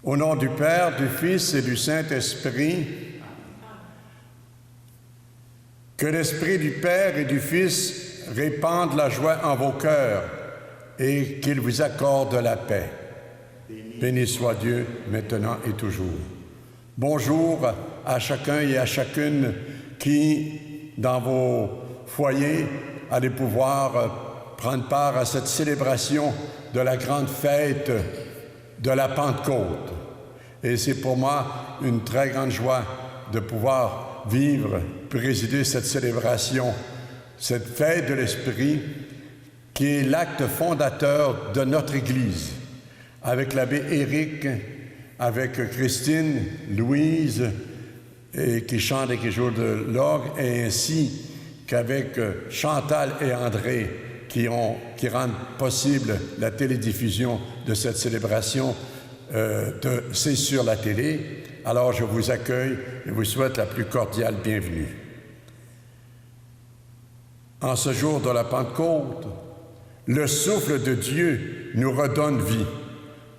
Au nom du Père, du Fils et du Saint-Esprit, que l'Esprit du Père et du Fils répande la joie en vos cœurs et qu'il vous accorde la paix. Béni soit Dieu, maintenant et toujours. Bonjour à chacun et à chacune qui, dans vos foyers, allez pouvoir prendre part à cette célébration de la grande fête de la Pentecôte. Et c'est pour moi une très grande joie de pouvoir vivre, présider cette célébration, cette fête de l'Esprit qui est l'acte fondateur de notre Église. Avec l'abbé Éric, avec Christine, Louise, qui chante et qui joue de l'orgue, et ainsi qu'avec Chantal et André, qui rendent possible la télédiffusion de cette célébration. C'est sur la télé. Alors je vous accueille et vous souhaite la plus cordiale bienvenue. En ce jour de la Pentecôte, le souffle de Dieu nous redonne vie.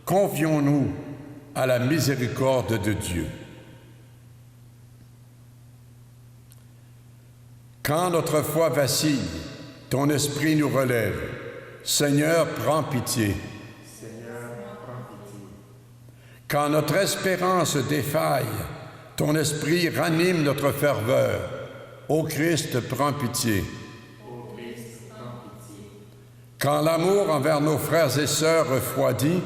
Confions-nous à la miséricorde de Dieu. Quand notre foi vacille, ton esprit nous relève. Seigneur, prends pitié. Seigneur, prends pitié. Quand notre espérance défaille, ton esprit ranime notre ferveur. Ô Christ, prends pitié. Ô Christ, prends pitié. Quand l'amour envers nos frères et sœurs refroidit,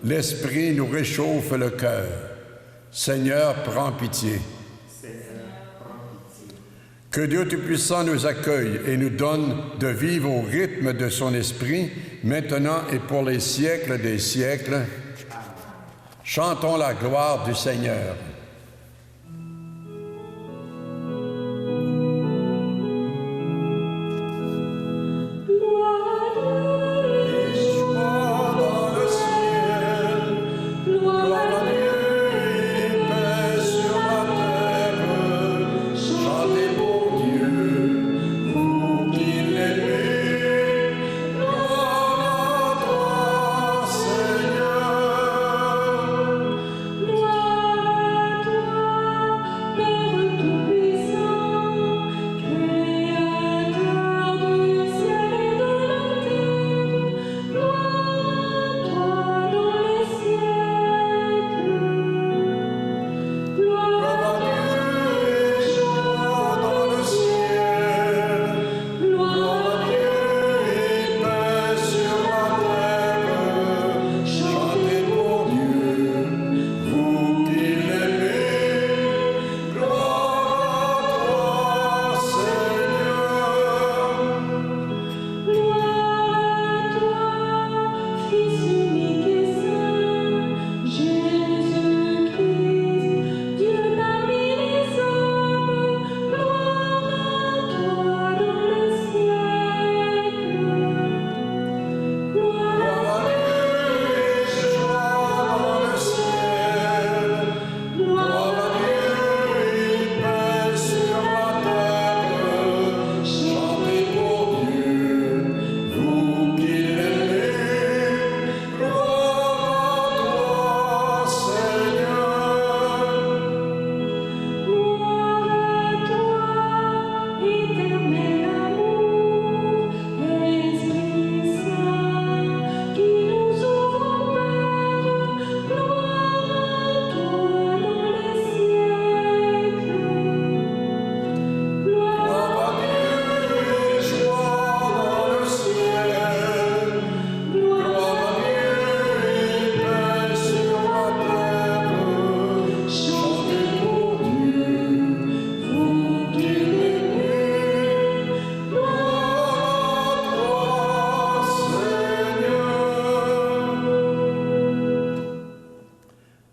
l'esprit nous réchauffe le cœur. Seigneur, prends pitié. Que Dieu Tout-Puissant nous accueille et nous donne de vivre au rythme de son esprit, maintenant et pour les siècles des siècles. Chantons la gloire du Seigneur.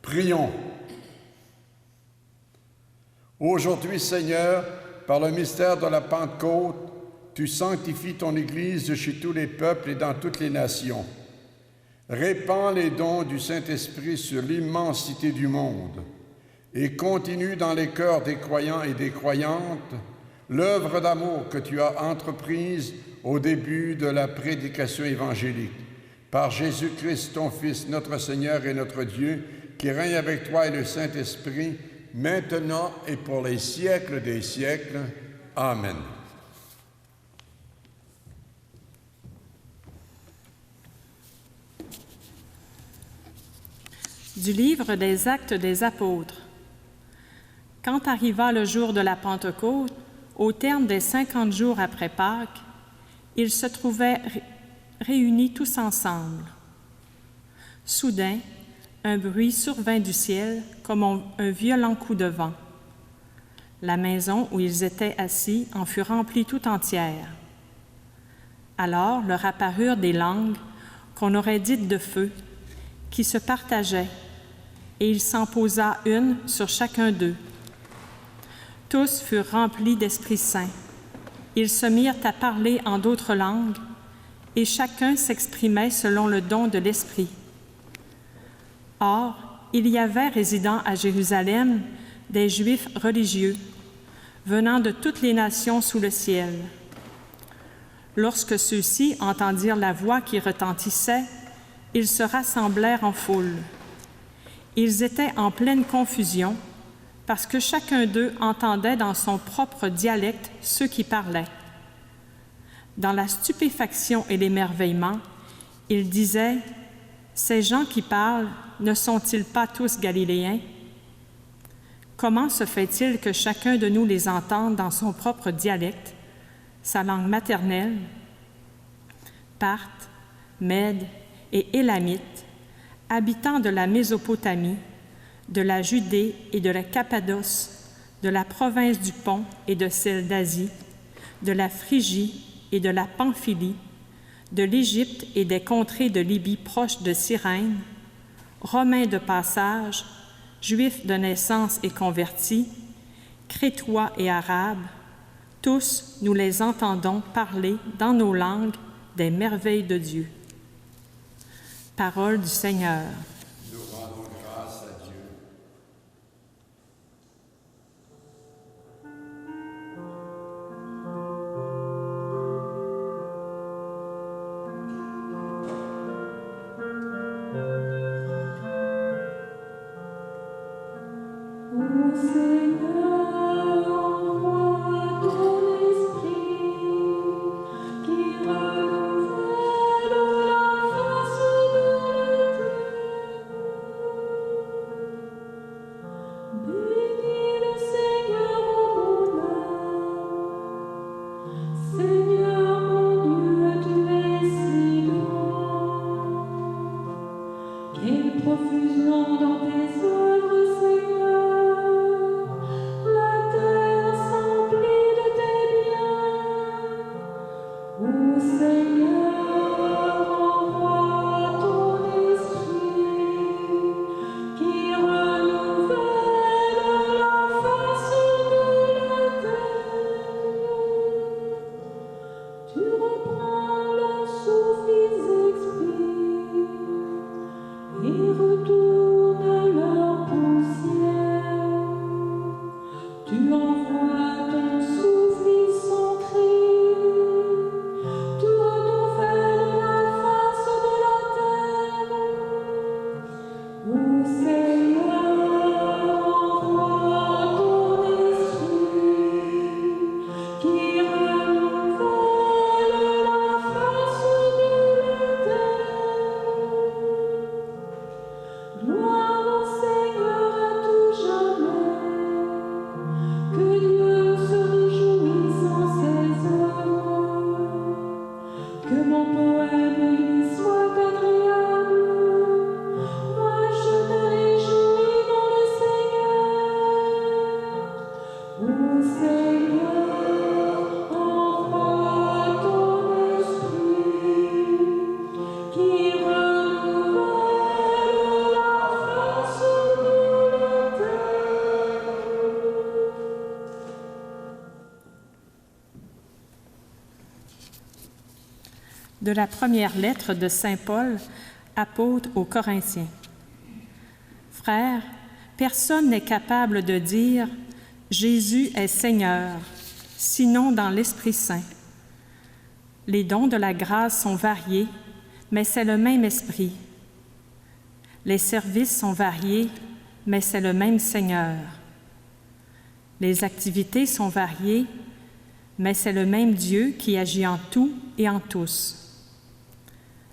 Prions. Aujourd'hui, Seigneur, par le mystère de la Pentecôte, tu sanctifies ton Église chez tous les peuples et dans toutes les nations. Répands les dons du Saint-Esprit sur l'immensité du monde et continue dans les cœurs des croyants et des croyantes l'œuvre d'amour que tu as entreprise au début de la prédication évangélique. Par Jésus-Christ, ton Fils, notre Seigneur et notre Dieu, qui règne avec toi et le Saint-Esprit, maintenant et pour les siècles des siècles. Amen. Du livre des Actes des Apôtres. Quand arriva le jour de la Pentecôte, au terme des 50 jours après Pâques, ils se trouvaient réunis tous ensemble. Soudain, un bruit survint du ciel comme un violent coup de vent. La maison où ils étaient assis en fut remplie tout entière. Alors leur apparurent des langues qu'on aurait dites de feu, qui se partageaient, et il s'en posa une sur chacun d'eux. Tous furent remplis d'Esprit Saint. Ils se mirent à parler en d'autres langues, et chacun s'exprimait selon le don de l'Esprit. Or, il y avait résidant à Jérusalem des Juifs religieux, venant de toutes les nations sous le ciel. Lorsque ceux-ci entendirent la voix qui retentissait, ils se rassemblèrent en foule. Ils étaient en pleine confusion, parce que chacun d'eux entendait dans son propre dialecte ceux qui parlaient. Dans la stupéfaction et l'émerveillement, ils disaient « Ces gens qui parlent, ne sont-ils pas tous Galiléens? Comment se fait-il que chacun de nous les entende dans son propre dialecte, sa langue maternelle? Parthes, Mèdes et Élamites, habitants de la Mésopotamie, de la Judée et de la Cappadoce, de la province du Pont et de celle d'Asie, de la Phrygie et de la Pamphylie, de l'Égypte et des contrées de Libye proches de Cyrène, Romains de passage, Juifs de naissance et convertis, Crétois et Arabes, tous nous les entendons parler dans nos langues des merveilles de Dieu. Parole du Seigneur. Nous rendons grâce à Dieu. De la première lettre de saint Paul, apôtre aux Corinthiens. Frères, personne n'est capable de dire « Jésus est Seigneur », sinon dans l'Esprit Saint. Les dons de la grâce sont variés, mais c'est le même Esprit. Les services sont variés, mais c'est le même Seigneur. Les activités sont variées, mais c'est le même Dieu qui agit en tout et en tous.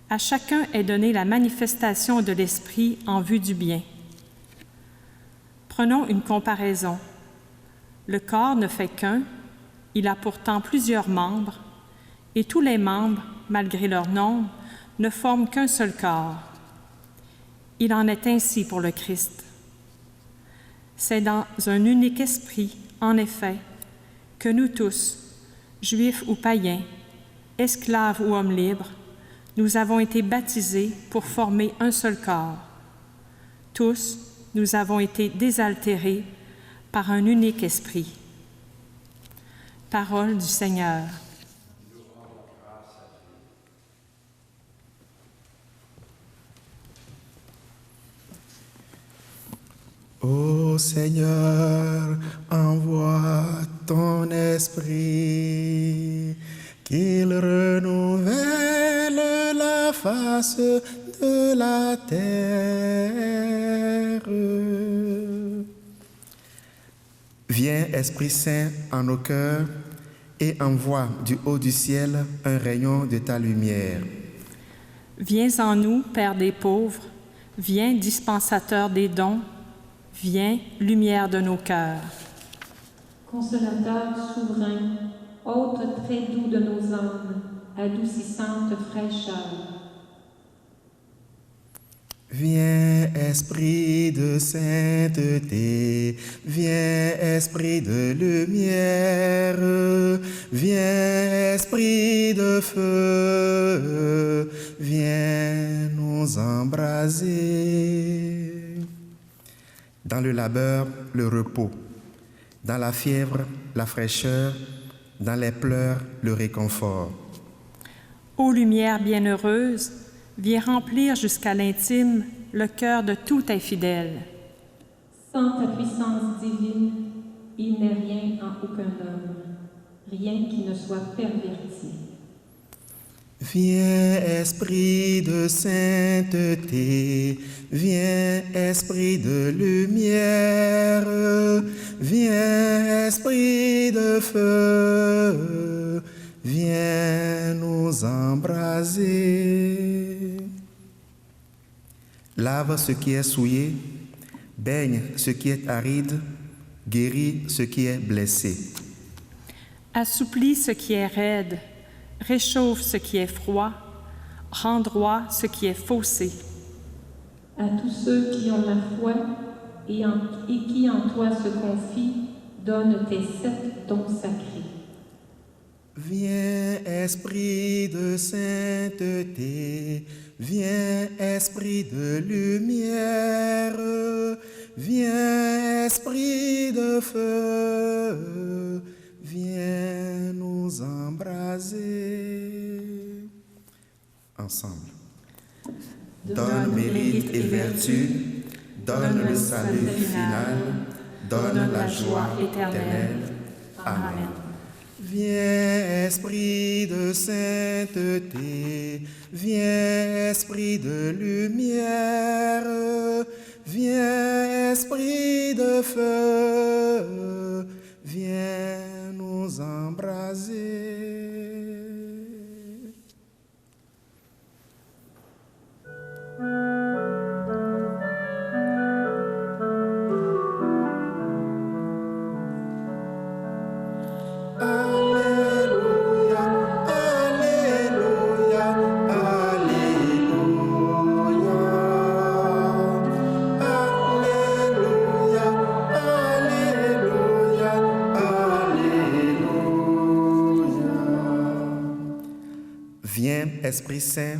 À chacun est donnée la manifestation de l'Esprit en vue du bien. Prenons une comparaison. Le corps ne fait qu'un, il a pourtant plusieurs membres, et tous les membres, malgré leur nombre, ne forment qu'un seul corps. Il en est ainsi pour le Christ. C'est dans un unique esprit, en effet, que nous tous, juifs ou païens, esclaves ou hommes libres, nous avons été baptisés pour former un seul corps. Tous, nous avons été désaltérés par un unique esprit. Parole du Seigneur. Ô Seigneur, envoie ton esprit, qu'il renouvelle la face de la terre. Viens, Esprit Saint, en nos cœurs et envoie du haut du ciel un rayon de ta lumière. Viens en nous, Père des pauvres, viens, dispensateur des dons, viens, lumière de nos cœurs. Consolateur souverain, hôte très doux de nos âmes, adoucissante fraîcheur. Viens, Esprit de sainteté, viens, Esprit de lumière, viens, Esprit de feu, viens nous embraser. Dans le labeur, le repos, dans la fièvre, la fraîcheur, dans les pleurs, le réconfort. Ô lumière bienheureuse, viens remplir jusqu'à l'intime le cœur de tout infidèle. Sans ta puissance divine, il n'est rien en aucun homme, rien qui ne soit perverti. Viens, Esprit de sainteté, viens, Esprit de lumière, viens, Esprit de feu, viens nous embraser. Lave ce qui est souillé, baigne ce qui est aride, guéris ce qui est blessé. Assouplis ce qui est raide, réchauffe ce qui est froid, rends droit ce qui est faussé. À tous ceux qui ont la foi et qui en toi se confient, donne tes 7 dons sacrés. Viens, Esprit de sainteté, viens, Esprit de lumière, viens, Esprit de feu, viens nous embraser. Ensemble. Donne mérite et vertu, donne le salut final, donne la joie éternelle. Amen. Viens, Esprit de sainteté, viens, Esprit de lumière, viens, Esprit de feu, viens nous embraser. Viens, Esprit Saint,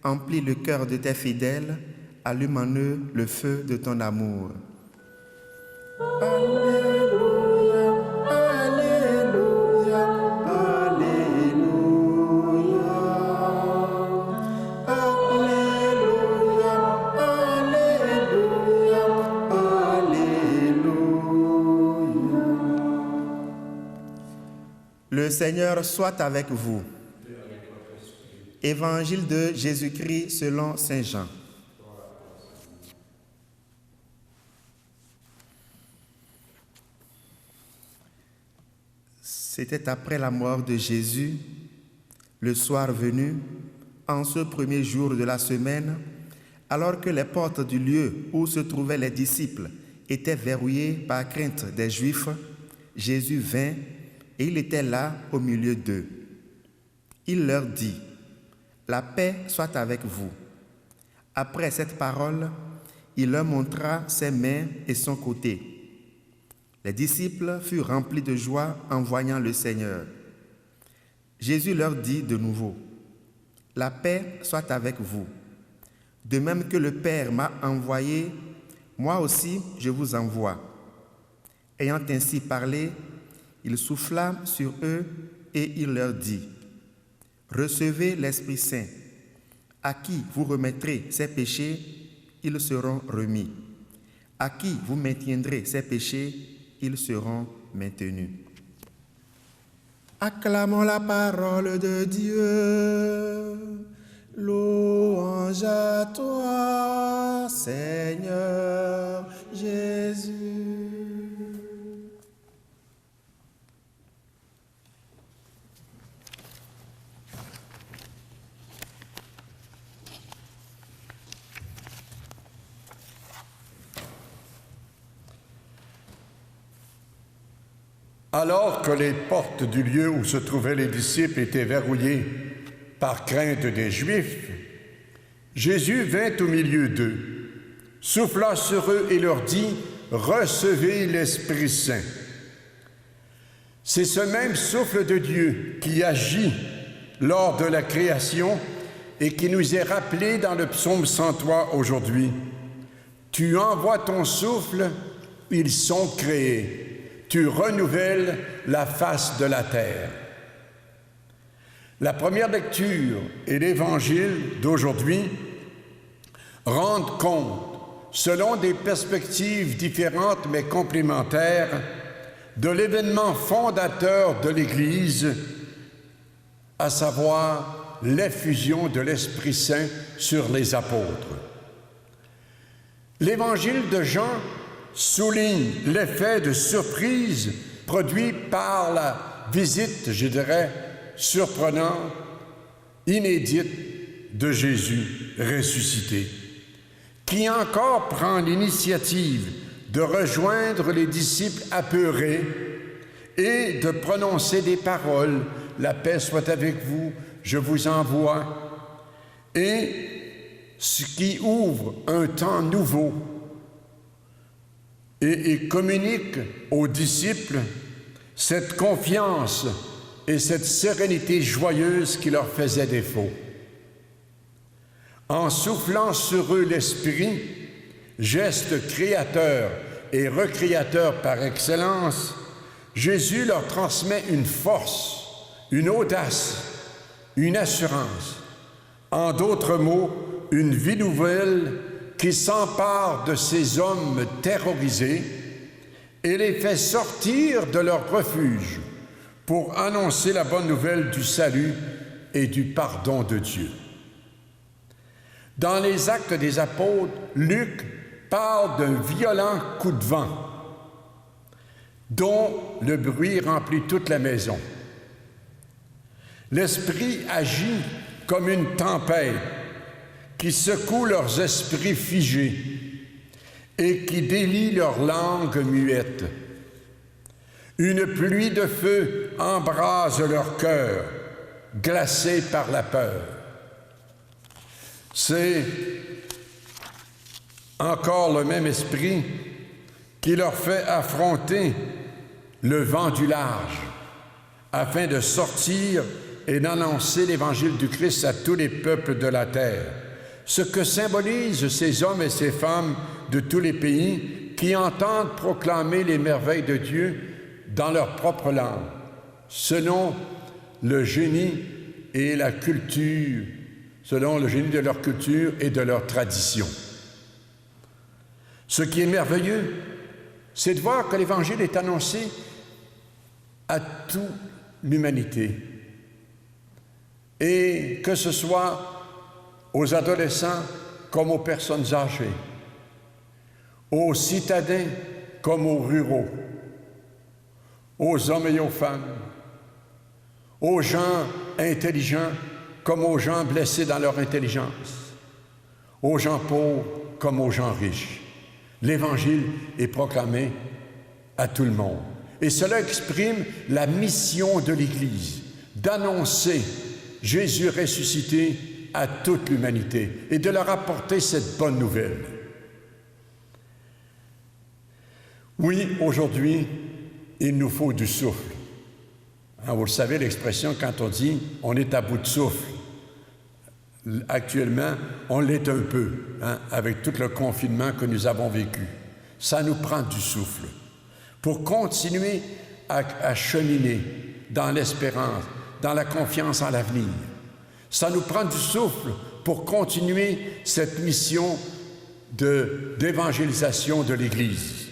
emplis le cœur de tes fidèles, allume en eux le feu de ton amour. Alléluia, Alléluia, Alléluia. Alléluia, Alléluia, Alléluia. Le Seigneur soit avec vous. Évangile de Jésus-Christ selon saint Jean. C'était après la mort de Jésus, le soir venu, en ce premier jour de la semaine, alors que les portes du lieu où se trouvaient les disciples étaient verrouillées par crainte des Juifs, Jésus vint et il était là au milieu d'eux. Il leur dit, « La paix soit avec vous. » Après cette parole, il leur montra ses mains et son côté. Les disciples furent remplis de joie en voyant le Seigneur. Jésus leur dit de nouveau, « La paix soit avec vous. De même que le Père m'a envoyé, moi aussi je vous envoie. » Ayant ainsi parlé, il souffla sur eux et il leur dit, « Recevez l'Esprit Saint. À qui vous remettrez ses péchés, ils seront remis. À qui vous maintiendrez ses péchés, ils seront maintenus. » Acclamons la parole de Dieu. Louange à toi, Seigneur Jésus. Alors que les portes du lieu où se trouvaient les disciples étaient verrouillées par crainte des Juifs, Jésus vint au milieu d'eux, souffla sur eux et leur dit, « Recevez l'Esprit Saint. » C'est ce même souffle de Dieu qui agit lors de la création et qui nous est rappelé dans le psaume 103 aujourd'hui. « Tu envoies ton souffle, ils sont créés. Tu renouvelles la face de la terre. » La première lecture et l'Évangile d'aujourd'hui rendent compte, selon des perspectives différentes mais complémentaires, de l'événement fondateur de l'Église, à savoir l'effusion de l'Esprit Saint sur les apôtres. L'Évangile de Jean souligne l'effet de surprise produit par la visite, je dirais, surprenante, inédite de Jésus ressuscité, qui encore prend l'initiative de rejoindre les disciples apeurés et de prononcer des paroles, « La paix soit avec vous, je vous envoie », et ce qui ouvre un temps nouveau et communique aux disciples cette confiance et cette sérénité joyeuse qui leur faisait défaut. En soufflant sur eux l'Esprit, geste créateur et recréateur par excellence, Jésus leur transmet une force, une audace, une assurance. En d'autres mots, une vie nouvelle qui s'empare de ces hommes terrorisés et les fait sortir de leur refuge pour annoncer la bonne nouvelle du salut et du pardon de Dieu. Dans les Actes des Apôtres, Luc parle d'un violent coup de vent dont le bruit remplit toute la maison. L'Esprit agit comme une tempête qui secoue leurs esprits figés et qui délie leur langue muette. Une pluie de feu embrase leur cœur, glacé par la peur. C'est encore le même esprit qui leur fait affronter le vent du large afin de sortir et d'annoncer l'évangile du Christ à tous les peuples de la terre. Ce que symbolisent ces hommes et ces femmes de tous les pays qui entendent proclamer les merveilles de Dieu dans leur propre langue, selon le génie et la culture, selon le génie de leur culture et de leur tradition. Ce qui est merveilleux, c'est de voir que l'Évangile est annoncé à toute l'humanité. Et que ce soit aux adolescents comme aux personnes âgées, aux citadins comme aux ruraux, aux hommes et aux femmes, aux gens intelligents comme aux gens blessés dans leur intelligence, aux gens pauvres comme aux gens riches. L'Évangile est proclamé à tout le monde. Et cela exprime la mission de l'Église, d'annoncer Jésus ressuscité à toute l'humanité et de leur apporter cette bonne nouvelle. Oui, aujourd'hui, il nous faut du souffle. Vous le savez, l'expression quand on dit « on est à bout de souffle ». Actuellement, on l'est un peu, avec tout le confinement que nous avons vécu. Ça nous prend du souffle pour continuer à cheminer dans l'espérance, dans la confiance en l'avenir. Ça nous prend du souffle pour continuer cette mission d'évangélisation de l'Église.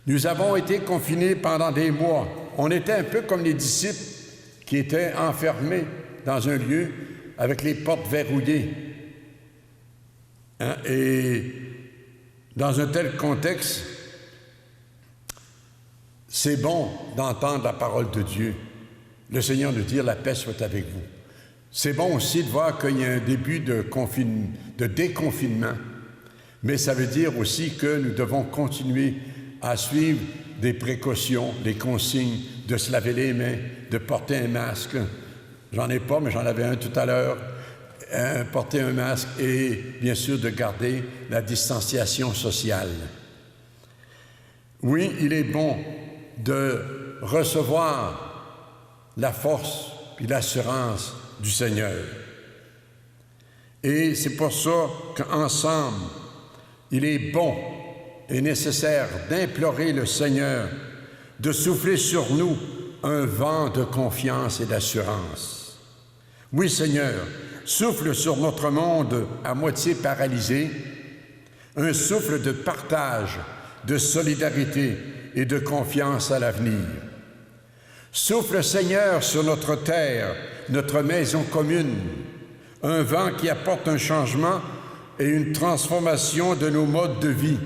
Nous avons été confinés pendant des mois. On était un peu comme les disciples qui étaient enfermés dans un lieu avec les portes verrouillées. Et dans un tel contexte, c'est bon d'entendre la parole de Dieu. Le Seigneur nous dit « La paix soit avec vous ». C'est bon aussi de voir qu'il y a un début de déconfinement, mais ça veut dire aussi que nous devons continuer à suivre des précautions, les consignes de se laver les mains, de porter un masque. J'en ai pas, mais j'en avais un tout à l'heure. Porter un masque et, bien sûr, de garder la distanciation sociale. Oui, il est bon de recevoir la force et l'assurance du Seigneur. Et c'est pour ça qu'ensemble, il est bon et nécessaire d'implorer le Seigneur de souffler sur nous un vent de confiance et d'assurance. Oui, Seigneur, souffle sur notre monde à moitié paralysé, un souffle de partage, de solidarité et de confiance à l'avenir. Souffle, Seigneur, sur notre terre, notre maison commune, un vent qui apporte un changement et une transformation de nos modes de vie,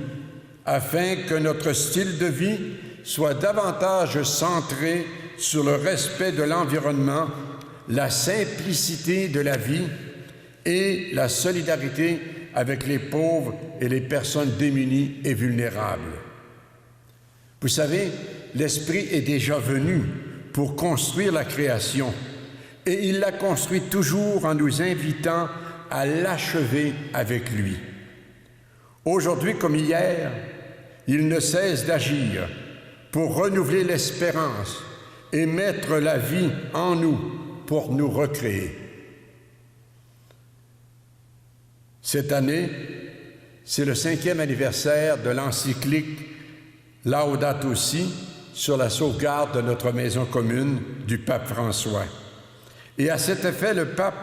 afin que notre style de vie soit davantage centré sur le respect de l'environnement, la simplicité de la vie et la solidarité avec les pauvres et les personnes démunies et vulnérables. Vous savez, l'Esprit est déjà venu pour construire la création et il la construit toujours en nous invitant à l'achever avec lui. Aujourd'hui comme hier, il ne cesse d'agir pour renouveler l'espérance et mettre la vie en nous pour nous recréer. Cette année, c'est le 5e anniversaire de l'encyclique Laudato Si sur la sauvegarde de notre maison commune du pape François. Et à cet effet, le pape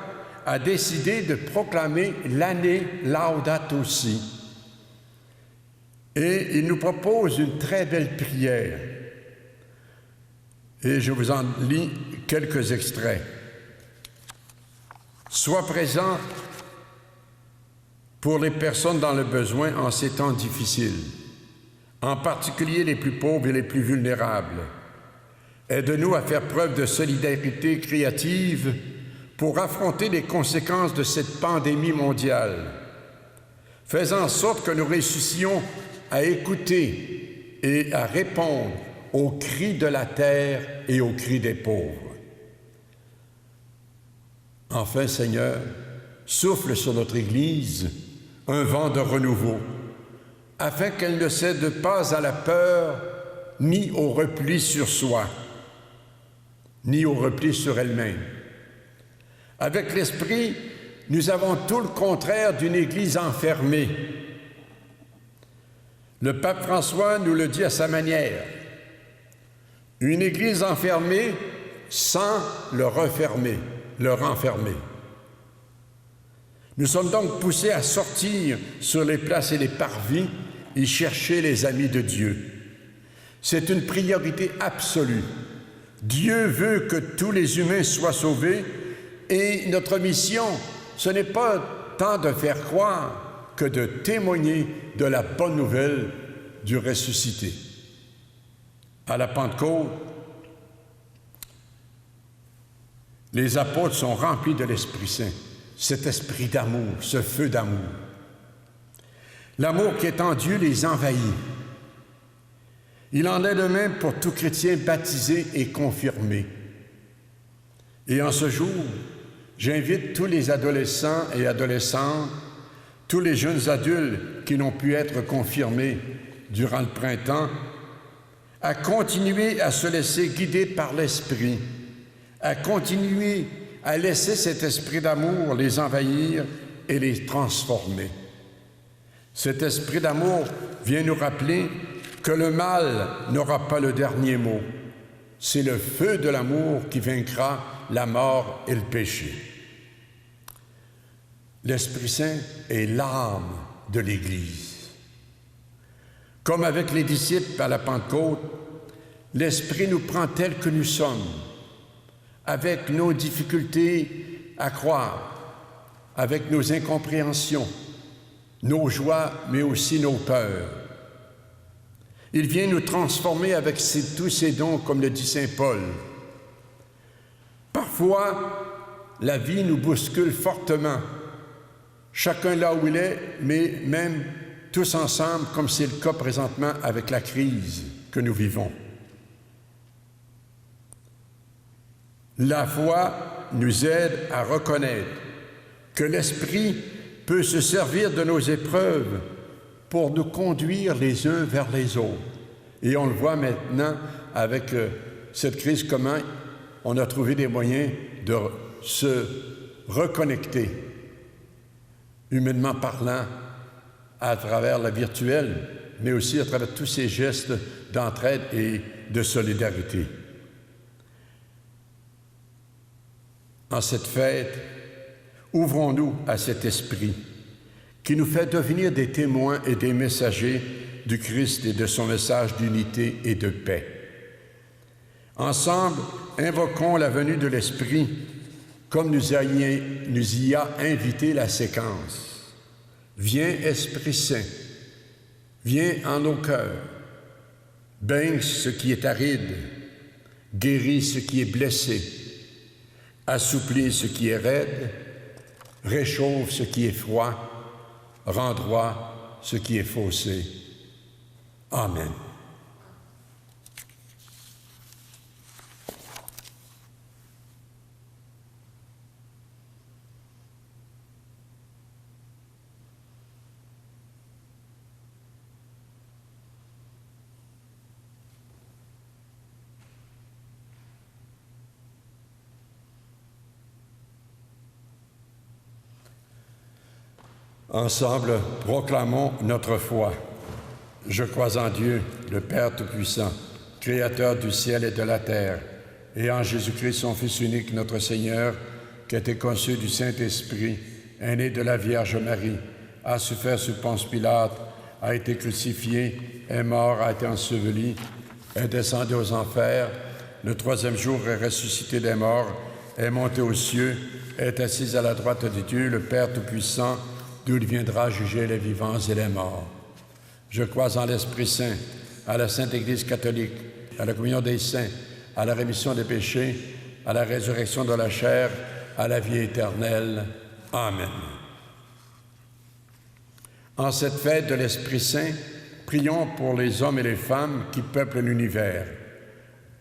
a décidé de proclamer l'année Laudato Si. Et il nous propose une très belle prière. Et je vous en lis quelques extraits. Sois présent pour les personnes dans le besoin en ces temps difficiles, en particulier les plus pauvres et les plus vulnérables. Aide-nous à faire preuve de solidarité créative pour affronter les conséquences de cette pandémie mondiale. Fais en sorte que nous réussissions à écouter et à répondre aux cris de la terre et aux cris des pauvres. Enfin, Seigneur, souffle sur notre Église un vent de renouveau, afin qu'elle ne cède pas à la peur, ni au repli sur soi, ni au repli sur elle-même. Avec l'Esprit, nous avons tout le contraire d'une Église enfermée. Le pape François nous le dit à sa manière. Une Église enfermée sans le renfermer. Nous sommes donc poussés à sortir sur les places et les parvis et chercher les amis de Dieu. C'est une priorité absolue. Dieu veut que tous les humains soient sauvés et notre mission, ce n'est pas tant de faire croire que de témoigner de la bonne nouvelle du ressuscité. À la Pentecôte, Les apôtres sont remplis de l'Esprit Saint, cet esprit d'amour, ce feu d'amour. L'amour qui est en Dieu les envahit. Il en est de même pour tout chrétien baptisé et confirmé. Et en ce jour, j'invite tous les adolescents et adolescentes, tous les jeunes adultes qui n'ont pu être confirmés durant le printemps, à continuer à se laisser guider par l'Esprit, à continuer à laisser cet esprit d'amour les envahir et les transformer. Cet esprit d'amour vient nous rappeler que le mal n'aura pas le dernier mot. C'est le feu de l'amour qui vaincra la mort et le péché. L'Esprit Saint est l'âme de l'Église. Comme avec les disciples à la Pentecôte, l'Esprit nous prend tels que nous sommes, avec nos difficultés à croire, avec nos incompréhensions, nos joies, mais aussi nos peurs. Il vient nous transformer avec tous ses dons, comme le dit saint Paul. Parfois, la vie nous bouscule fortement, chacun là où il est, mais même tous ensemble, comme c'est le cas présentement avec la crise que nous vivons. La foi nous aide à reconnaître que l'Esprit peut se servir de nos épreuves pour nous conduire les uns vers les autres. Et on le voit maintenant avec cette crise, comment on a trouvé des moyens de se reconnecter, humainement parlant, à travers la virtuelle, mais aussi à travers tous ces gestes d'entraide et de solidarité. En cette fête, ouvrons-nous à cet esprit qui nous fait devenir des témoins et des messagers du Christ et de son message d'unité et de paix. Ensemble, invoquons la venue de l'Esprit comme nous y a invité la séquence. Viens, Esprit Saint, viens en nos cœurs, baigne ce qui est aride, guéris ce qui est blessé, assouplis ce qui est raide, réchauffe ce qui est froid, rend droit ce qui est faussé. Amen. Ensemble, proclamons notre foi. Je crois en Dieu, le Père Tout-Puissant, Créateur du ciel et de la terre, et en Jésus-Christ, son Fils unique, notre Seigneur, qui a été conçu du Saint-Esprit, est né de la Vierge Marie, a souffert sous Ponce Pilate, a été crucifié, est mort, a été enseveli, est descendu aux enfers, le troisième jour est ressuscité des morts, est monté aux cieux, est assis à la droite de Dieu, le Père Tout-Puissant, d'où il viendra juger les vivants et les morts. Je crois en l'Esprit Saint, à la Sainte Église catholique, à la communion des saints, à la rémission des péchés, à la résurrection de la chair, à la vie éternelle. Amen. En cette fête de l'Esprit Saint, prions pour les hommes et les femmes qui peuplent l'univers.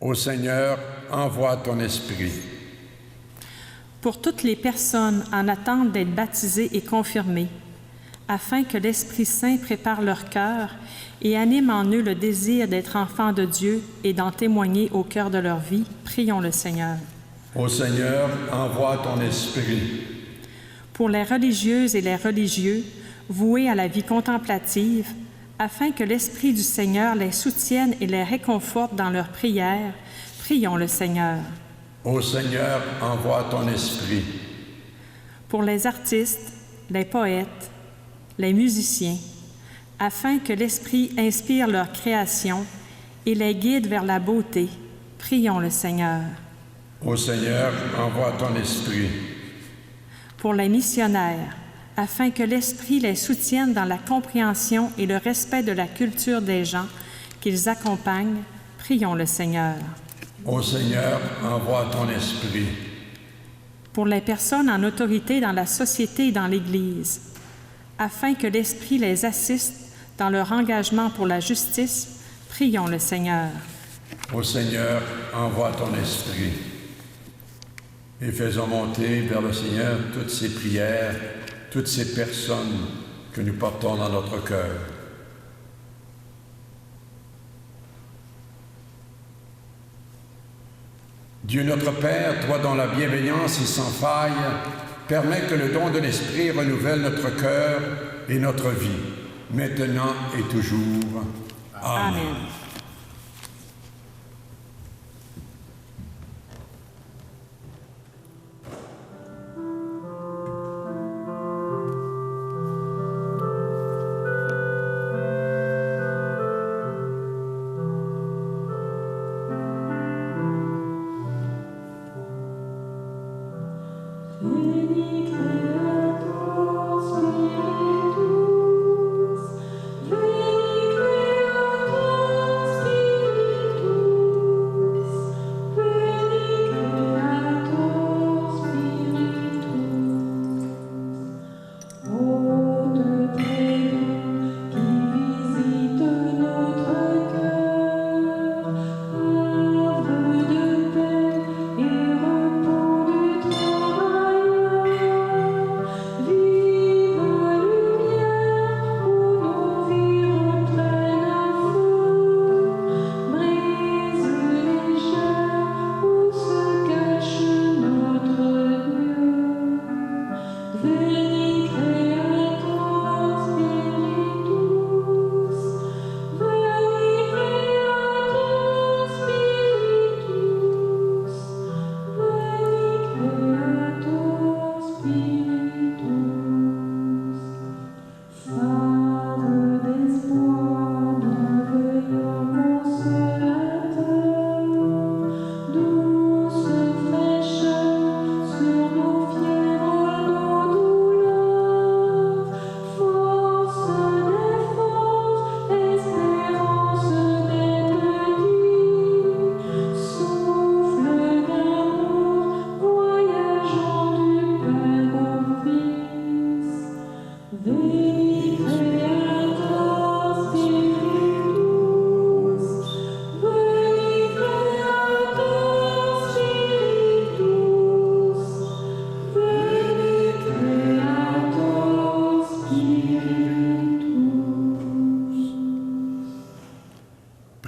Ô Seigneur, envoie ton Esprit. Pour toutes les personnes en attente d'être baptisées et confirmées, afin que l'Esprit Saint prépare leur cœur et anime en eux le désir d'être enfants de Dieu et d'en témoigner au cœur de leur vie, prions le Seigneur. Ô Seigneur, envoie ton Esprit. Pour les religieuses et les religieux voués à la vie contemplative, afin que l'Esprit du Seigneur les soutienne et les réconforte dans leurs prières, prions le Seigneur. Ô Seigneur, envoie ton Esprit. Pour les artistes, les poètes, les musiciens, afin que l'Esprit inspire leur création et les guide vers la beauté, prions le Seigneur. Ô Seigneur, envoie ton Esprit. Pour les missionnaires, afin que l'Esprit les soutienne dans la compréhension et le respect de la culture des gens qu'ils accompagnent, prions le Seigneur. Ô Seigneur, envoie ton Esprit. pour les personnes en autorité dans la société et dans l'Église, afin que l'Esprit les assiste dans leur engagement pour la justice. Prions le Seigneur. Ô Seigneur, envoie ton Esprit et faisons monter vers le Seigneur toutes ces prières, toutes ces personnes que nous portons dans notre cœur. Dieu notre Père, toi dont la bienveillance est sans faille, permets que le don de l'Esprit renouvelle notre cœur et notre vie, maintenant et toujours. Amen. Amen.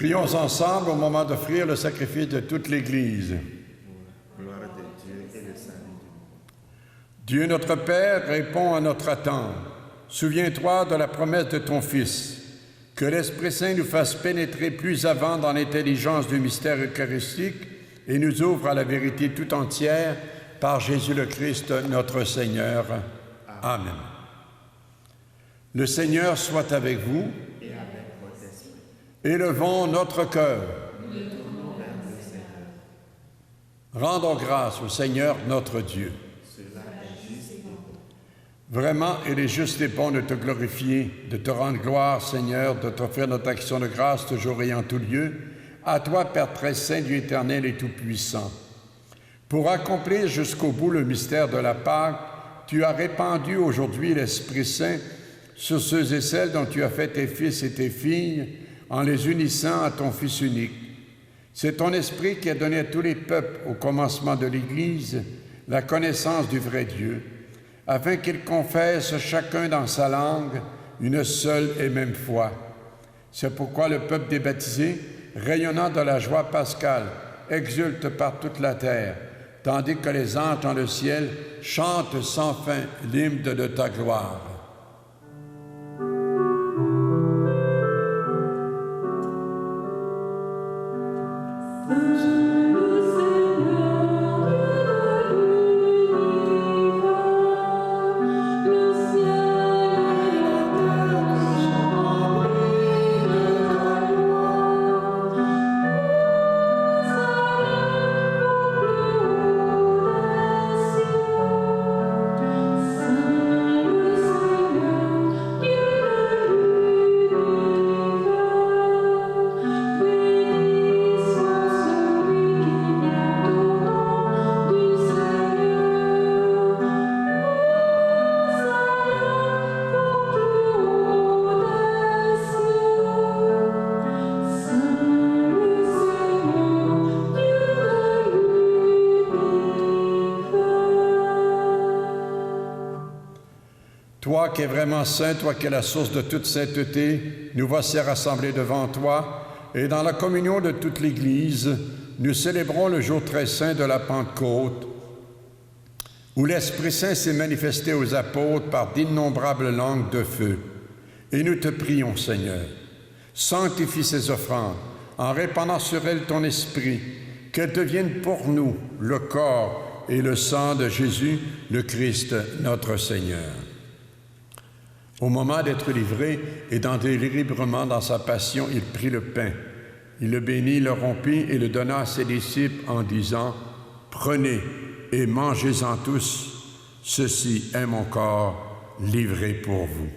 Prions ensemble au moment d'offrir le sacrifice de toute l'Église. Gloire de Dieu et le salut du monde. Dieu notre Père, réponds à notre attente. Souviens-toi de la promesse de ton Fils. Que l'Esprit Saint nous fasse pénétrer plus avant dans l'intelligence du mystère eucharistique et nous ouvre à la vérité tout entière par Jésus le Christ, notre Seigneur. Amen. Le Seigneur soit avec vous. Élevons notre cœur. Rendons grâce au Seigneur notre Dieu. Vraiment, il est juste et bon de te glorifier, de te rendre gloire, Seigneur, de t'offrir notre action de grâce toujours et en tout lieu. À toi, Père très saint, Dieu éternel et tout-puissant. Pour accomplir jusqu'au bout le mystère de la Pâque, tu as répandu aujourd'hui l'Esprit Saint sur ceux et celles dont tu as fait tes fils et tes filles, en les unissant à ton Fils unique. C'est ton Esprit qui a donné à tous les peuples, au commencement de l'Église, la connaissance du vrai Dieu, afin qu'ils confessent chacun dans sa langue une seule et même foi. C'est pourquoi le peuple des baptisés, rayonnant de la joie pascale, exulte par toute la terre, tandis que les anges dans le ciel chantent sans fin l'hymne de ta gloire. Saint Toi qui es vraiment saint, toi qui es la source de toute sainteté, nous voici rassemblés devant toi, et dans la communion de toute l'Église, nous célébrons le jour très saint de la Pentecôte, où l'Esprit Saint s'est manifesté aux apôtres par d'innombrables langues de feu. Et nous te prions, Seigneur, sanctifie ces offrandes, en répandant sur elles ton Esprit, qu'elles deviennent pour nous le corps et le sang de Jésus, le Christ, notre Seigneur. Au moment d'être livré et d'en délibrement dans sa passion, il prit le pain. Il le bénit, le rompit et le donna à ses disciples en disant, « Prenez et mangez-en tous, ceci est mon corps livré pour vous. »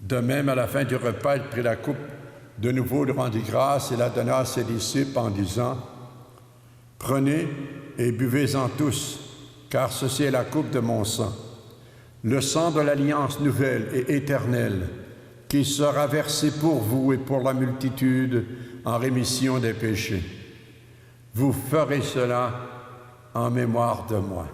De même, à la fin du repas, il prit la coupe, de nouveau lui rendit grâce et la donna à ses disciples en disant, « Prenez et buvez-en tous, car ceci est la coupe de mon sang, le sang de l'alliance nouvelle et éternelle, qui sera versé pour vous et pour la multitude en rémission des péchés. Vous ferez cela en mémoire de moi. »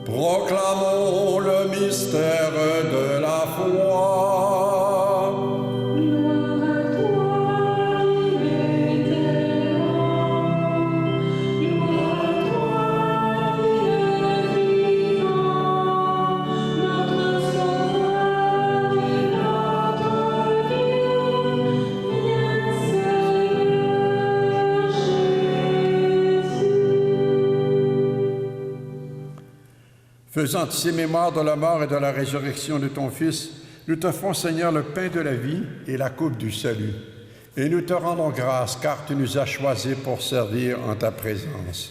Proclamons le mystère de la foi. Gloire à toi, éternellement. Gloire à toi, Dieu vivant, notre Sauveur et notre Dieu, viens Seigneur Jésus. Faisant ici mémoire de la mort et de la résurrection de ton Fils, nous t'offrons, Seigneur, le pain de la vie et la coupe du salut. Et nous te rendons grâce, car tu nous as choisis pour servir en ta présence.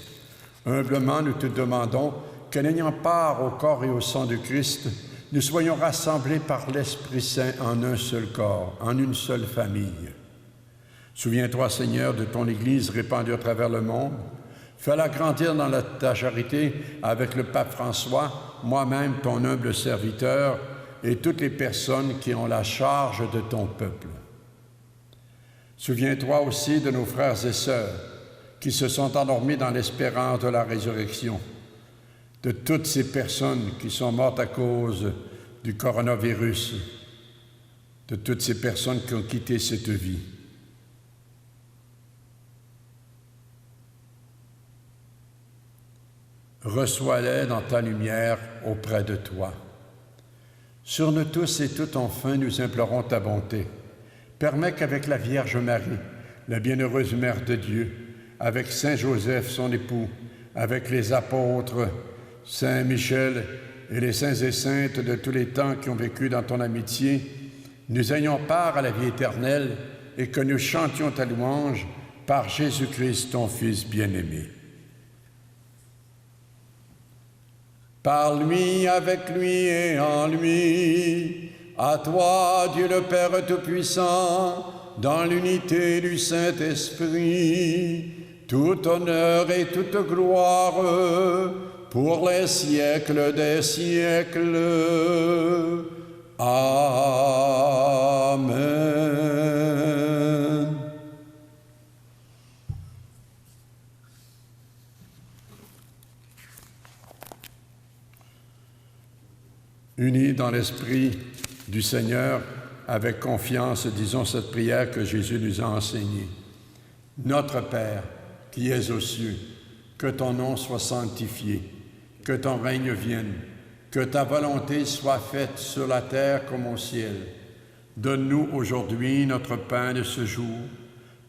Humblement, nous te demandons que, n'ayant part au corps et au sang du Christ, nous soyons rassemblés par l'Esprit Saint en un seul corps, en une seule famille. Souviens-toi, Seigneur, de ton Église répandue à travers le monde. Fais-la grandir dans ta charité avec le pape François, moi-même, ton humble serviteur, et toutes les personnes qui ont la charge de ton peuple. Souviens-toi aussi de nos frères et sœurs qui se sont endormis dans l'espérance de la résurrection, de toutes ces personnes qui sont mortes à cause du coronavirus, de toutes ces personnes qui ont quitté cette vie. Reçois-les dans ta lumière auprès de toi. Sur nous tous et tout enfin, nous implorons ta bonté. Permets qu'avec la Vierge Marie, la bienheureuse Mère de Dieu, avec Saint Joseph, son époux, avec les apôtres, Saint Michel et les saints et saintes de tous les temps qui ont vécu dans ton amitié, nous ayons part à la vie éternelle et que nous chantions ta louange par Jésus-Christ, ton Fils bien-aimé. Par lui, avec lui et en lui, à toi, Dieu le Père Tout-Puissant, dans l'unité du Saint-Esprit, tout honneur et toute gloire pour les siècles des siècles. Amen. Unis dans l'esprit du Seigneur, avec confiance, disons cette prière que Jésus nous a enseignée. Notre Père, qui es aux cieux, que ton nom soit sanctifié, que ton règne vienne, que ta volonté soit faite sur la terre comme au ciel. Donne-nous aujourd'hui notre pain de ce jour.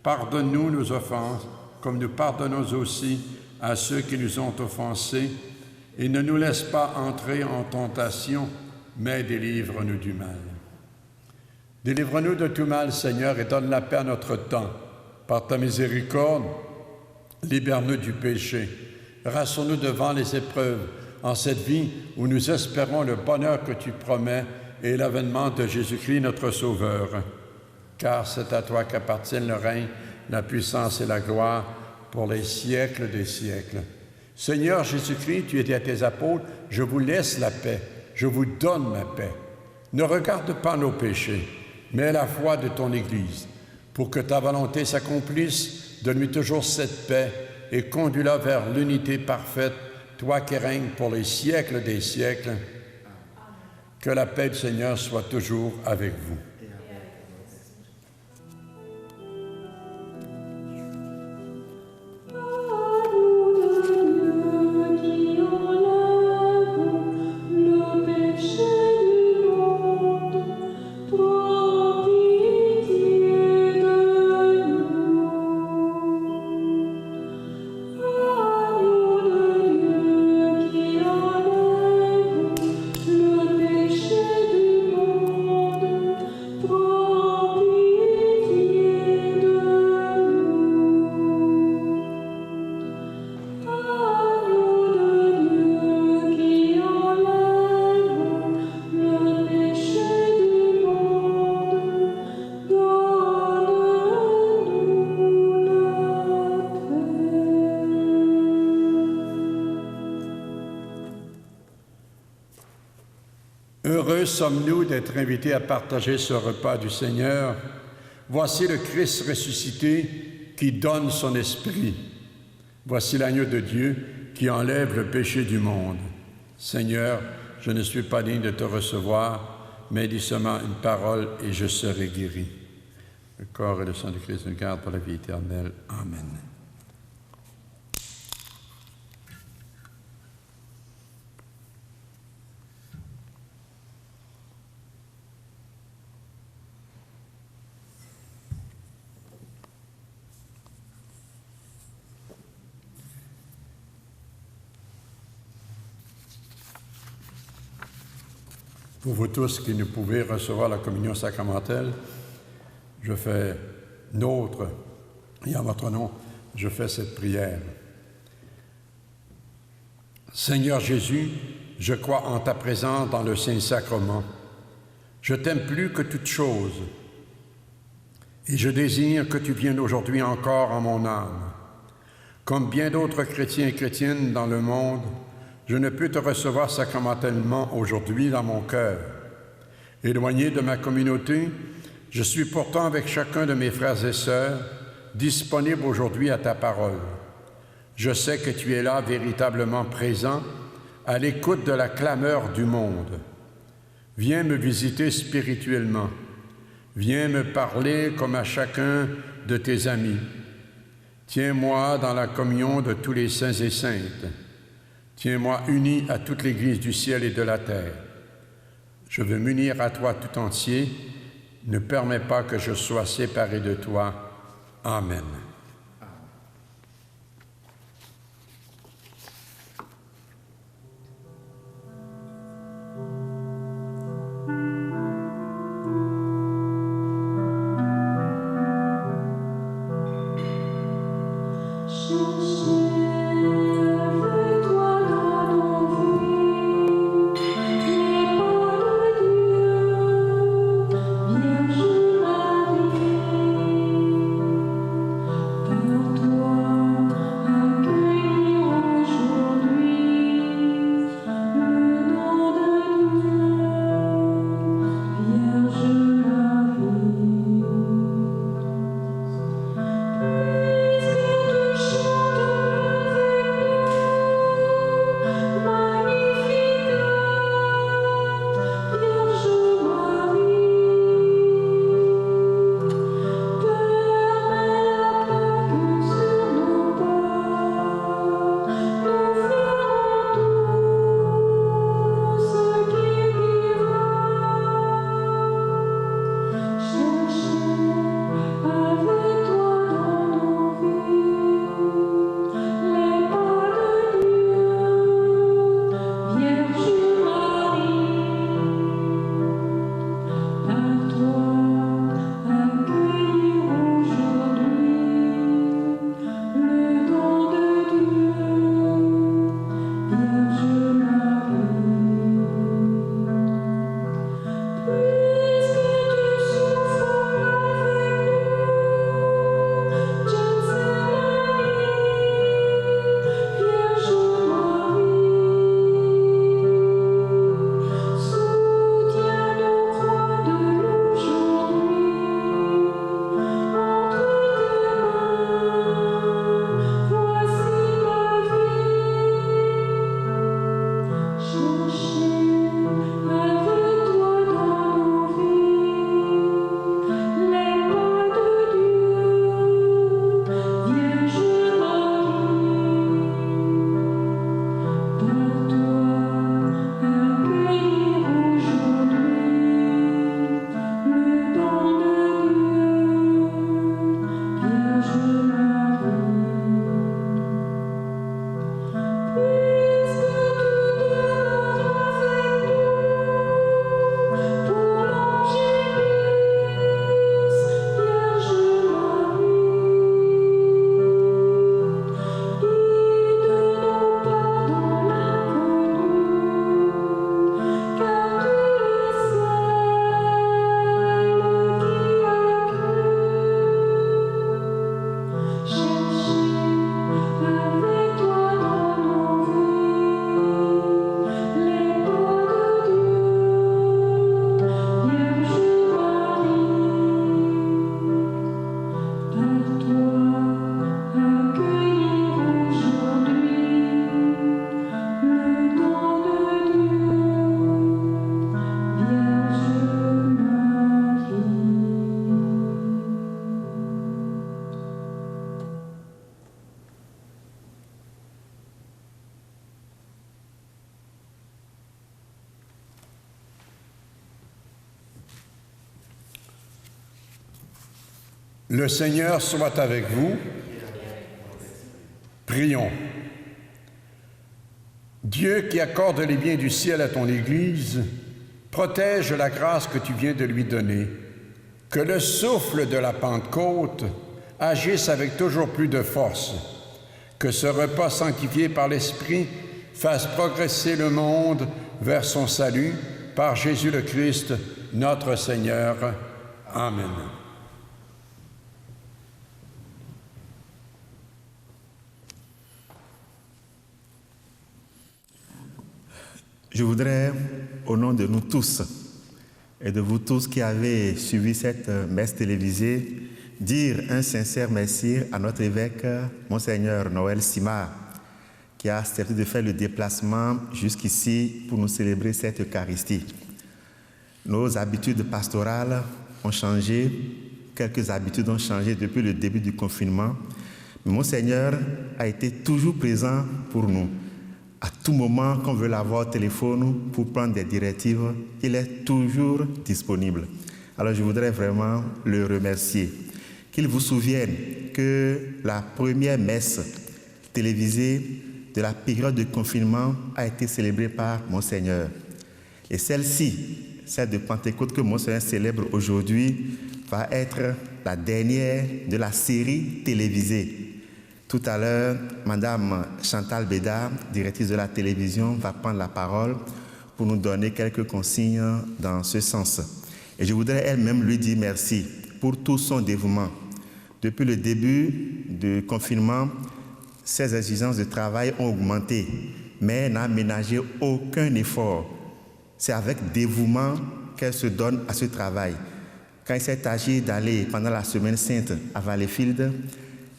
Pardonne-nous nos offenses, comme nous pardonnons aussi à ceux qui nous ont offensés, et ne nous laisse pas entrer en tentation, mais délivre-nous du mal. Délivre-nous de tout mal, Seigneur, et donne la paix à notre temps. Par ta miséricorde, Libère-nous du péché. Rassure-nous devant les épreuves, en cette vie où nous espérons le bonheur que tu promets et l'avènement de Jésus-Christ, notre Sauveur. Car c'est à toi qu'appartiennent le règne, la puissance et la gloire pour les siècles des siècles. Seigneur Jésus-Christ, tu étais à tes apôtres, je vous laisse la paix, je vous donne ma paix. Ne regarde pas nos péchés, mais la foi de ton Église, pour que ta volonté s'accomplisse, donne-lui toujours cette paix et conduis-la vers l'unité parfaite, toi qui règnes pour les siècles des siècles. Que la paix du Seigneur soit toujours avec vous. Heureux sommes-nous d'être invités à partager ce repas du Seigneur. Voici le Christ ressuscité qui donne son esprit. Voici l'agneau de Dieu qui enlève le péché du monde. Seigneur, je ne suis pas digne de te recevoir, mais dis seulement une parole et je serai guéri. Le corps et le sang du Christ nous gardent pour la vie éternelle. Amen. Pour vous tous qui ne pouvez recevoir la communion sacramentelle, je fais nôtre, et en votre nom, je fais cette prière. Seigneur Jésus, je crois en ta présence dans le Saint-Sacrement. Je t'aime plus que toute chose, et je désire que tu viennes aujourd'hui encore en mon âme. Comme bien d'autres chrétiens et chrétiennes dans le monde, je ne peux te recevoir sacramentellement aujourd'hui dans mon cœur. Éloigné de ma communauté, je suis pourtant avec chacun de mes frères et sœurs, disponible aujourd'hui à ta parole. Je sais que tu es là véritablement présent, à l'écoute de la clameur du monde. Viens me visiter spirituellement. Viens me parler comme à chacun de tes amis. Tiens-moi dans la communion de tous les saints et saintes. Tiens-moi uni à toute l'Église du ciel et de la terre. Je veux m'unir à toi tout entier. Ne permets pas que je sois séparé de toi. Amen. Puisque tu chantes Le Seigneur soit avec vous. Prions. Dieu qui accorde les biens du ciel à ton Église, protège la grâce que tu viens de lui donner. Que le souffle de la Pentecôte agisse avec toujours plus de force. Que ce repas sanctifié par l'Esprit fasse progresser le monde vers son salut par Jésus le Christ, notre Seigneur. Amen. Je voudrais, au nom de nous tous et de vous tous qui avez suivi cette messe télévisée, dire un sincère merci à notre évêque, Monseigneur Noël Simard, qui a accepté de faire le déplacement jusqu'ici pour nous célébrer cette Eucharistie. Nos habitudes pastorales ont changé, quelques habitudes ont changé depuis le début du confinement, mais Monseigneur a été toujours présent pour nous. À tout moment qu'on veut l'avoir au téléphone pour prendre des directives, il est toujours disponible. Alors je voudrais vraiment le remercier. Qu'il vous souvienne que la première messe télévisée de la période de confinement a été célébrée par Monseigneur. Et celle-ci, celle de Pentecôte que Monseigneur célèbre aujourd'hui, va être la dernière de la série télévisée. Tout à l'heure, Madame Chantal Bédard, directrice de la télévision, va prendre la parole pour nous donner quelques consignes dans ce sens. Et je voudrais elle-même lui dire merci pour tout son dévouement. Depuis le début du confinement, ses exigences de travail ont augmenté, mais elle n'a ménagé aucun effort. C'est avec dévouement qu'elle se donne à ce travail. Quand il s'est agi d'aller pendant la Semaine Sainte à Valleyfield,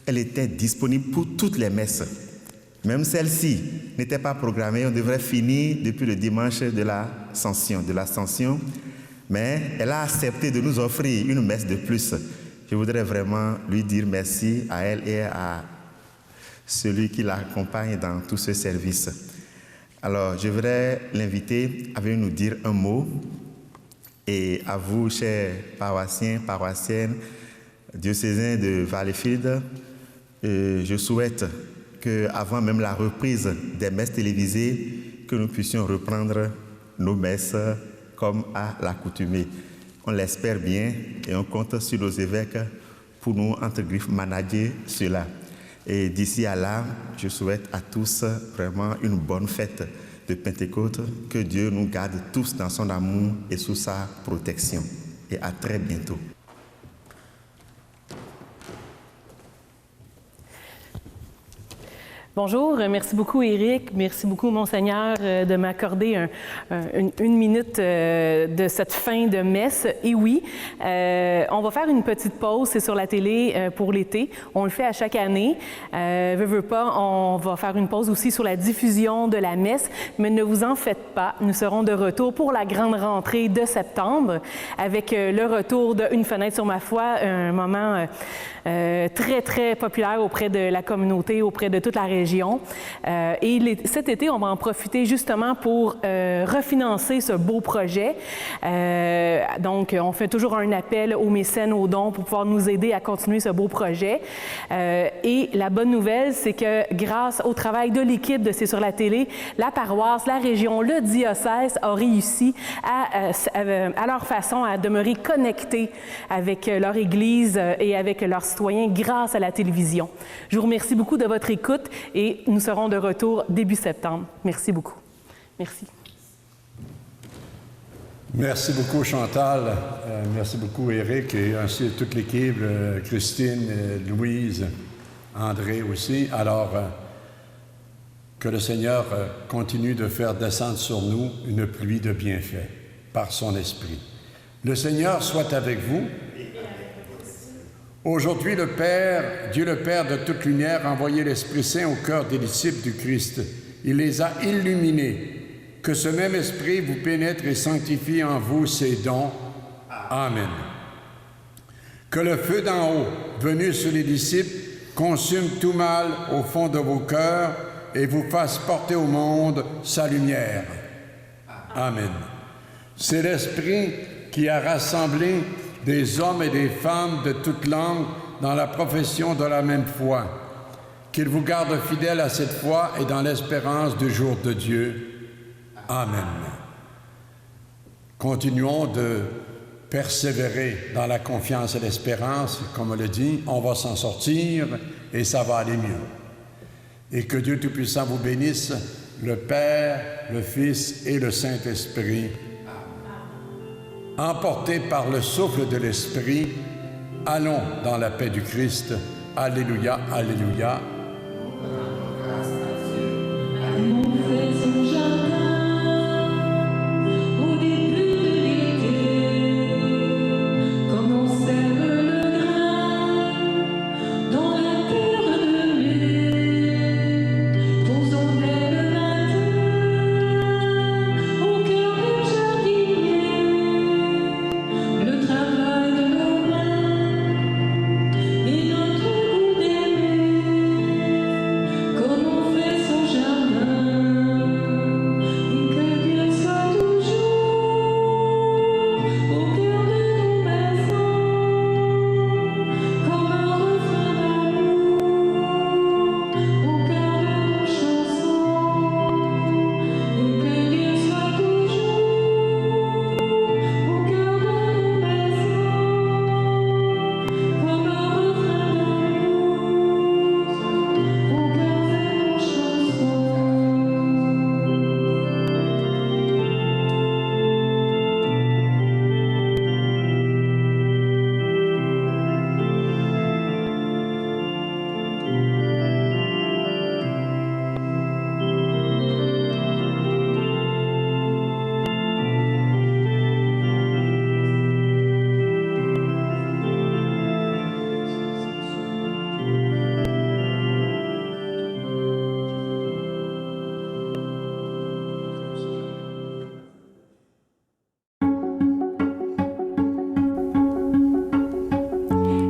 elle était disponible pour toutes les messes. Même celle-ci n'était pas programmée, on devrait finir depuis le dimanche de l'Ascension, mais elle a accepté de nous offrir une messe de plus. Je voudrais vraiment lui dire merci à elle et à celui qui l'accompagne dans tout ce service. Alors, je voudrais l'inviter à venir nous dire un mot. Et à vous, chers paroissiens, paroissiennes, diocésains de Valleyfield, je souhaite qu'avant même la reprise des messes télévisées, que nous puissions reprendre nos messes comme à l'accoutumée. On l'espère bien et on compte sur nos évêques pour nous, entre griffes, manager cela. Et d'ici à là, je souhaite à tous vraiment une bonne fête de Pentecôte, que Dieu nous garde tous dans son amour et sous sa protection. Et à très bientôt. Bonjour, merci beaucoup Éric, merci beaucoup Monseigneur de m'accorder une minute de cette fin de messe. Et oui, on va faire une petite pause, c'est sur la télé pour l'été, on le fait à chaque année. Veux pas, on va faire une pause aussi sur la diffusion de la messe, mais ne vous en faites pas, nous serons de retour pour la grande rentrée de septembre avec le retour d'Une fenêtre sur ma foi, un moment très, très populaire auprès de la communauté, auprès de toute la région. Et cet été, on va en profiter justement pour refinancer ce beau projet. Donc, on fait toujours un appel aux mécènes, aux dons pour pouvoir nous aider à continuer ce beau projet. Et la bonne nouvelle, c'est que grâce au travail de l'équipe de C'est sur la télé, la paroisse, la région, le diocèse a réussi à leur façon à demeurer connectés avec leur Église et avec leurs citoyens grâce à la télévision. Je vous remercie beaucoup de votre écoute et nous serons de retour début septembre. Merci beaucoup. Merci. Merci beaucoup, Chantal. Merci beaucoup, Éric, et ainsi toute l'équipe, Christine, Louise, André aussi. Alors, que le Seigneur continue de faire descendre sur nous une pluie de bienfaits par son Esprit. Le Seigneur soit avec vous. Aujourd'hui, le Père, Dieu le Père de toute lumière, a envoyé l'Esprit Saint au cœur des disciples du Christ. Il les a illuminés. Que ce même Esprit vous pénètre et sanctifie en vous ses dons. Amen. Que le feu d'en haut, venu sur les disciples, consume tout mal au fond de vos cœurs et vous fasse porter au monde sa lumière. Amen. C'est l'Esprit qui a rassemblé des hommes et des femmes de toutes langues dans la profession de la même foi. Qu'il vous garde fidèles à cette foi et dans l'espérance du jour de Dieu. Amen. Continuons de persévérer dans la confiance et l'espérance. Comme on le dit, on va s'en sortir et ça va aller mieux. Et que Dieu Tout-Puissant vous bénisse, le Père, le Fils et le Saint-Esprit. Emportés par le souffle de l'Esprit, allons dans la paix du Christ. Alléluia, alléluia.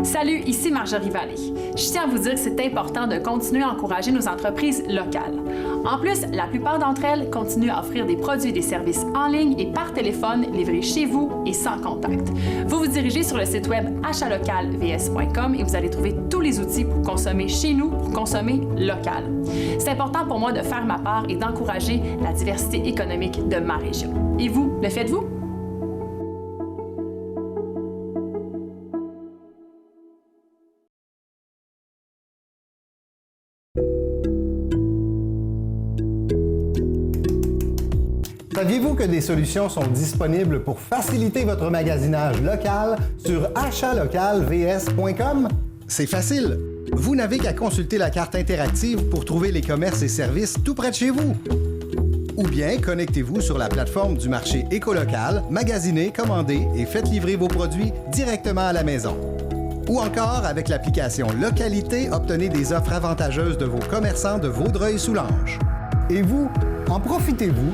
Salut, ici Marjorie Vallée. Je tiens à vous dire que c'est important de continuer à encourager nos entreprises locales. En plus, la plupart d'entre elles continuent à offrir des produits et des services en ligne et par téléphone livrés chez vous et sans contact. Vous vous dirigez sur le site web achatlocalvs.com et vous allez trouver tous les outils pour consommer chez nous, pour consommer local. C'est important pour moi de faire ma part et d'encourager la diversité économique de ma région. Et vous, le faites-vous? Saviez-vous que des solutions sont disponibles pour faciliter votre magasinage local sur achatlocalvs.com? C'est facile. Vous n'avez qu'à consulter la carte interactive pour trouver les commerces et services tout près de chez vous. Ou bien connectez-vous sur la plateforme du marché écolocal, magasinez, commandez et faites livrer vos produits directement à la maison. Ou encore, avec l'application Localité, obtenez des offres avantageuses de vos commerçants de Vaudreuil-Soulanges. Et vous, en profitez-vous?